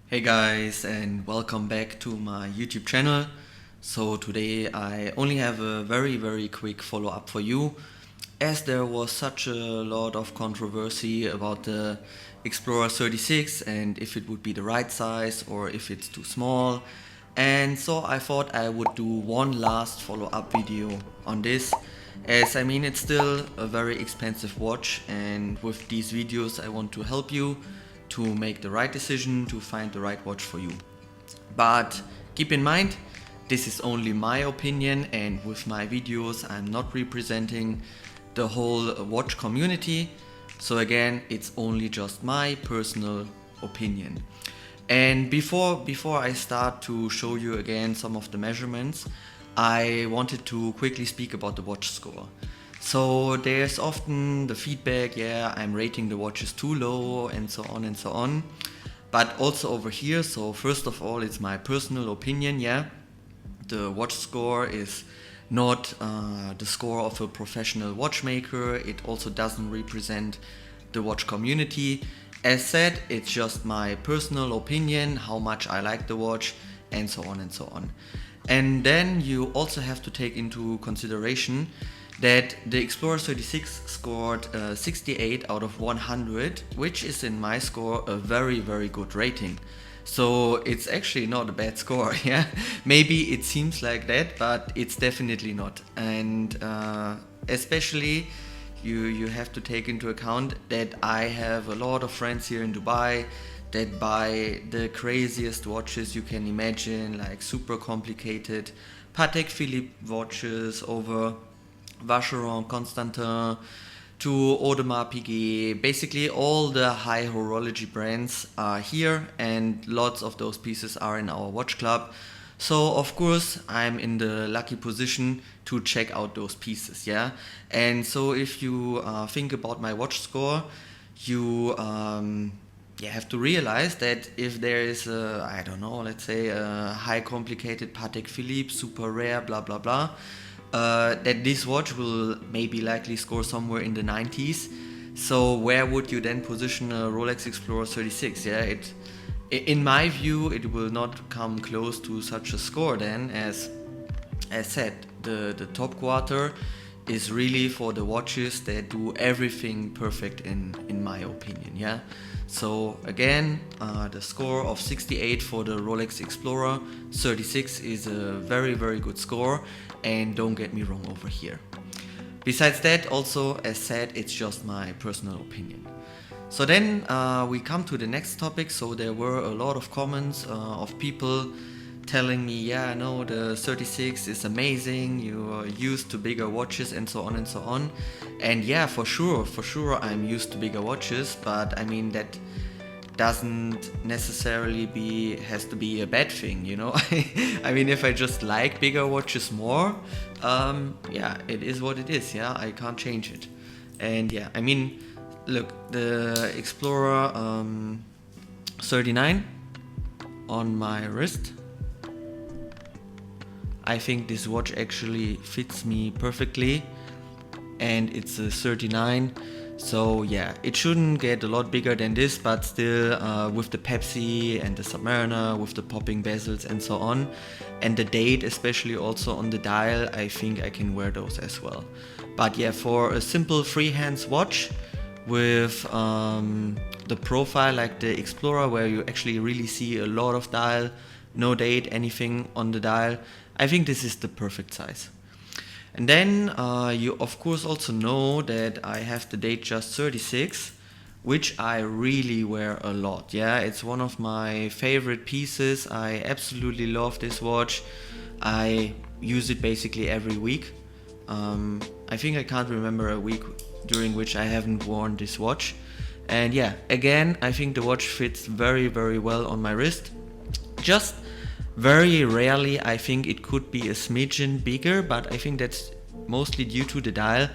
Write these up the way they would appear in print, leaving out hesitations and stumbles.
Hey guys, and welcome back to my YouTube channel. So today I only have a very quick follow-up for you, as there was such a lot of controversy about the Explorer 36 and if it would be the right size or if it's too small. And so I thought I would do one last follow-up video on this, as it's still a very expensive watch, and with these videos I want to help you to make the right decision, to find the right watch for you. But keep in mind, this is only my opinion, and with my videos I'm not representing the whole watch community. So again, it's only just my personal opinion. And before I start to show you again some of the measurements, I wanted to quickly speak about the watch score. So there's often the feedback, yeah, I'm rating the watches too low and so on and so on. But also over here, so first of all, it's my personal opinion, yeah. The watch score is not the score of a professional watchmaker. It also doesn't represent the watch community. As said, it's just my personal opinion, how much I like the watch, and so on and so on. And then you also have to take into consideration that the Explorer 36 scored 68 out of 100, which is in my score a very good rating. So it's actually not a bad score, yeah? Maybe it seems like that, but it's definitely not. And especially you have to take into account that I have a lot of friends here in Dubai that buy the craziest watches you can imagine, like super complicated Patek Philippe watches over Vacheron Constantin to Audemars Piguet. Basically all the high horology brands are here, and lots of those pieces are in our watch club. So of course I'm in the lucky position to check out those pieces, yeah. And so if you think about my watch score, you have to realize that if there is a, I don't know, let's say a high complicated Patek Philippe, super rare, blah blah blah, that this watch will maybe likely score somewhere in the 90s. So where would you then position a Rolex Explorer 36? Yeah, in my view, it will not come close to such a score then, as said, the top quarter is really for the watches that do everything perfect in my opinion, yeah. So again, the score of 68 for the Rolex Explorer 36 is a very good score, and don't get me wrong over here. Besides that, also as said, it's just my personal opinion. So then we come to the next topic. So there were a lot of comments of people telling me, yeah, no, the 36 is amazing, you are used to bigger watches and so on and so on. And yeah, for sure I'm used to bigger watches, but I mean that doesn't necessarily has to be a bad thing, you know. I mean, if I just like bigger watches more, yeah, it is what it is, yeah, I can't change it. And yeah, I mean, look, the Explorer 39 on my wrist, I think this watch actually fits me perfectly, and it's a 39. So yeah, it shouldn't get a lot bigger than this, but still with the Pepsi and the Submariner, with the popping bezels and so on, and the date especially also on the dial, I think I can wear those as well. But yeah, for a simple freehand watch with the profile like the Explorer, where you actually really see a lot of dial, no date, anything on the dial, I think this is the perfect size. And then you of course also know that I have the DateJust 36, which I really wear a lot. Yeah, it's one of my favorite pieces. I absolutely love this watch. I use it basically every week. I think I can't remember a week during which I haven't worn this watch. And yeah, again, I think the watch fits very well on my wrist. Just very rarely, I think it could be a smidgen bigger, but I think that's mostly due to the dial.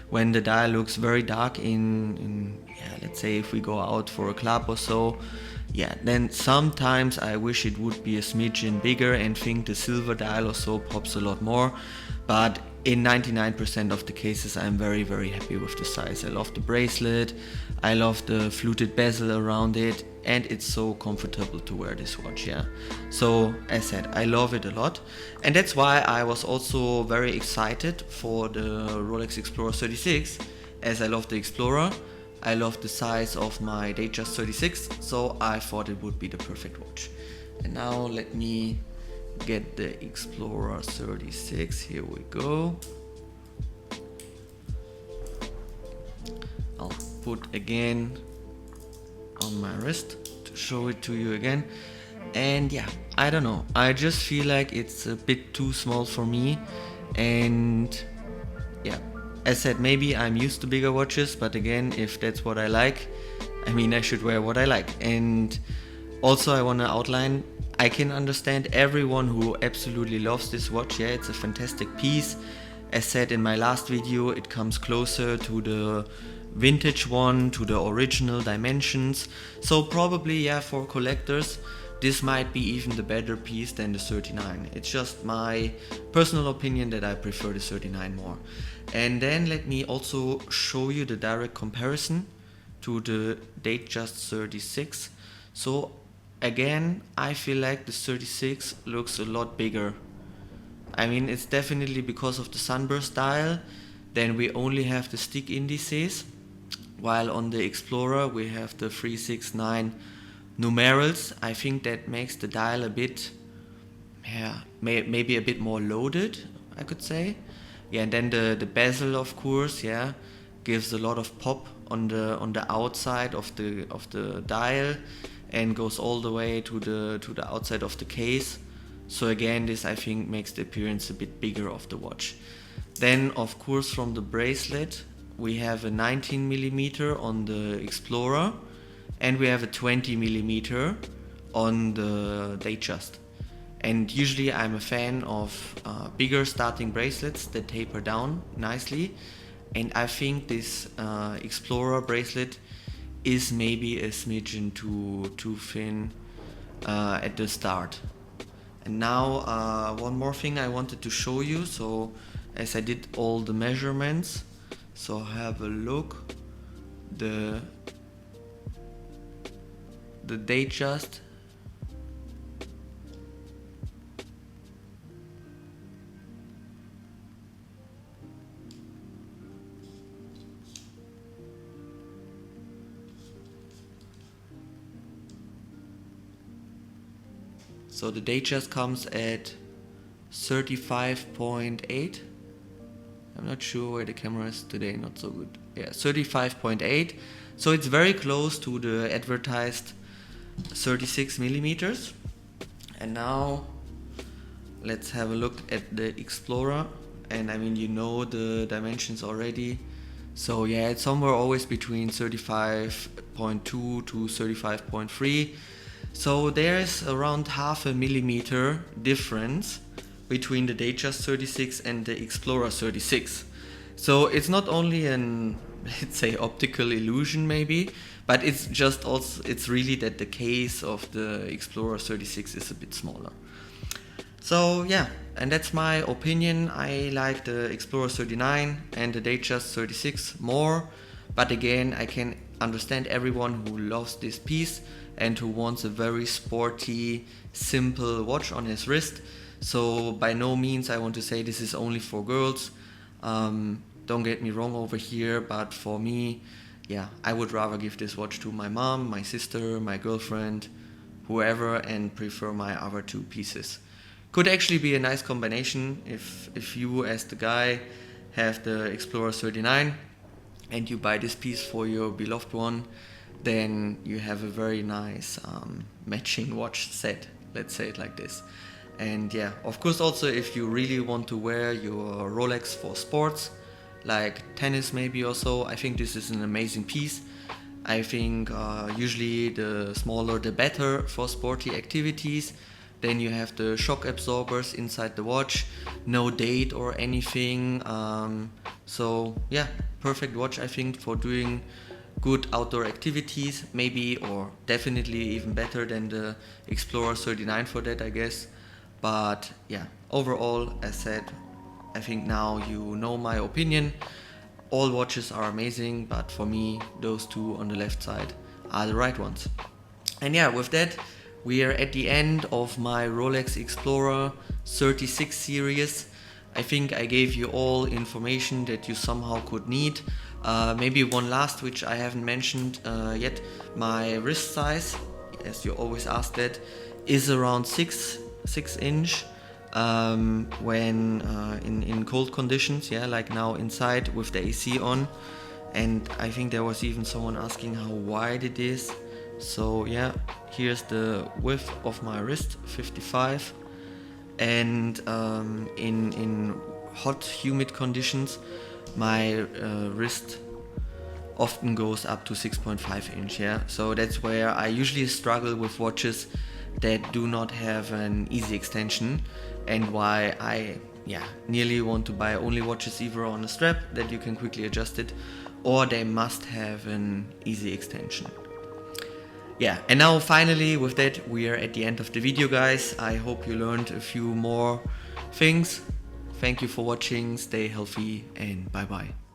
When the dial looks very dark in yeah, let's say if we go out for a club or so, yeah, then sometimes I wish it would be a smidgen bigger and think the silver dial or so pops a lot more. But in 99% of the cases I'm very, very happy with the size. I love the bracelet, I love the fluted bezel around it, and it's so comfortable to wear this watch, yeah. So as said, I love it a lot, and that's why I was also very excited for the Rolex Explorer 36, as I love the Explorer, I love the size of my DateJust 36, so I thought it would be the perfect watch. And now let me get the Explorer 36, here we go. I'll put again on my wrist to show it to you again. And yeah, I don't know, I just feel like it's a bit too small for me. And yeah, as said, maybe I'm used to bigger watches, but again, if that's what I like, I mean, I should wear what I like. And also I want to outline, I can understand everyone who absolutely loves this watch. Yeah, it's a fantastic piece. As said in my last video, it comes closer to the vintage one, to the original dimensions. So probably, yeah, for collectors, this might be even the better piece than the 39. It's just my personal opinion that I prefer the 39 more. And then let me also show you the direct comparison to the DateJust 36. So again, I feel like the 36 looks a lot bigger. I mean, it's definitely because of the sunburst dial. Then we only have the stick indices, while on the Explorer we have the 369 numerals. I think that makes the dial a bit, yeah, maybe a bit more loaded, I could say. Yeah, and then the bezel, of course, yeah, gives a lot of pop on the outside of the dial, and goes all the way to the outside of the case. So again, this I think makes the appearance a bit bigger of the watch. Then of course from the bracelet we have a 19mm on the Explorer, and we have a 20mm on the DateJust. And usually I'm a fan of bigger starting bracelets that taper down nicely, and I think this Explorer bracelet is maybe a smidgen too thin at the start. And now one more thing I wanted to show you. So as I did all the measurements, so have a look. The DateJust So the DateJust comes at 35.8. I'm not sure where the camera is today, not so good. Yeah, 35.8. So it's very close to the advertised 36mm. And now let's have a look at the Explorer. And I mean, you know the dimensions already. So yeah, it's somewhere always between 35.2 to 35.3. So there's around 0.5 millimeter difference between the DateJust 36 and the Explorer 36. So it's not only an, let's say, optical illusion maybe, but it's just also, it's really that the case of the Explorer 36 is a bit smaller. So yeah, and that's my opinion. I like the Explorer 39 and the DateJust 36 more, but again, I can understand everyone who loves this piece and who wants a very sporty, simple watch on his wrist. So by no means I want to say this is only for girls. Don't get me wrong over here, but for me, yeah, I would rather give this watch to my mom, my sister, my girlfriend, whoever, and prefer my other two pieces. Could actually be a nice combination if you as the guy have the Explorer 39 and you buy this piece for your beloved one, then you have a very nice matching watch set, let's say it like this. And yeah, of course also if you really want to wear your Rolex for sports, like tennis maybe or so, I think this is an amazing piece. I think usually the smaller the better for sporty activities. Then you have the shock absorbers inside the watch, no date or anything. So yeah, perfect watch I think for doing good outdoor activities, maybe, or definitely even better than the Explorer 39 for that, I guess. But yeah, overall, as said, I think now you know my opinion. All watches are amazing, but for me, those two on the left side are the right ones. And yeah, with that, we are at the end of my Rolex Explorer 36 series. I think I gave you all information that you somehow could need. Maybe one last, which I haven't mentioned yet. My wrist size, as you always ask that, is around 6 inch. When in cold conditions, yeah, like now inside with the AC on. And I think there was even someone asking how wide it is. So yeah, here's the width of my wrist, 55. And in hot, humid conditions, my wrist often goes up to 6.5 inch. Yeah, so that's where I usually struggle with watches that do not have an easy extension, and why I nearly want to buy only watches either on a strap that you can quickly adjust it, or they must have an easy extension. Yeah, and now finally with that we are at the end of the video, guys. I hope you learned a few more things. Thank you for watching, stay healthy, and bye bye.